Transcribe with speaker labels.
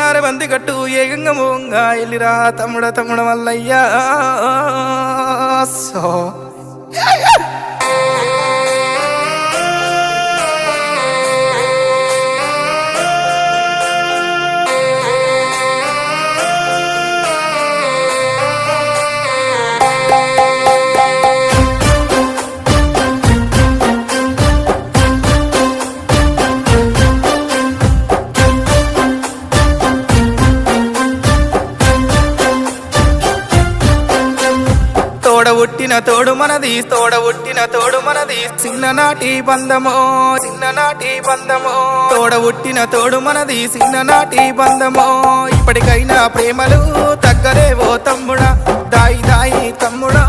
Speaker 1: ఏనారు బంది కట్టు ఏగంగ మోంగా ఎల్లిరా తమ్ముడ మల్లయ్యా సో తోడబుట్టిన తోడు మనది చిన్ననాటి బంధమో తోడబుట్టిన తోడు మనది చిన్ననాటి బంధమో ఇప్పటికైనా ప్రేమలు తగ్గలేవో తమ్ముడా దాయి తమ్ముడా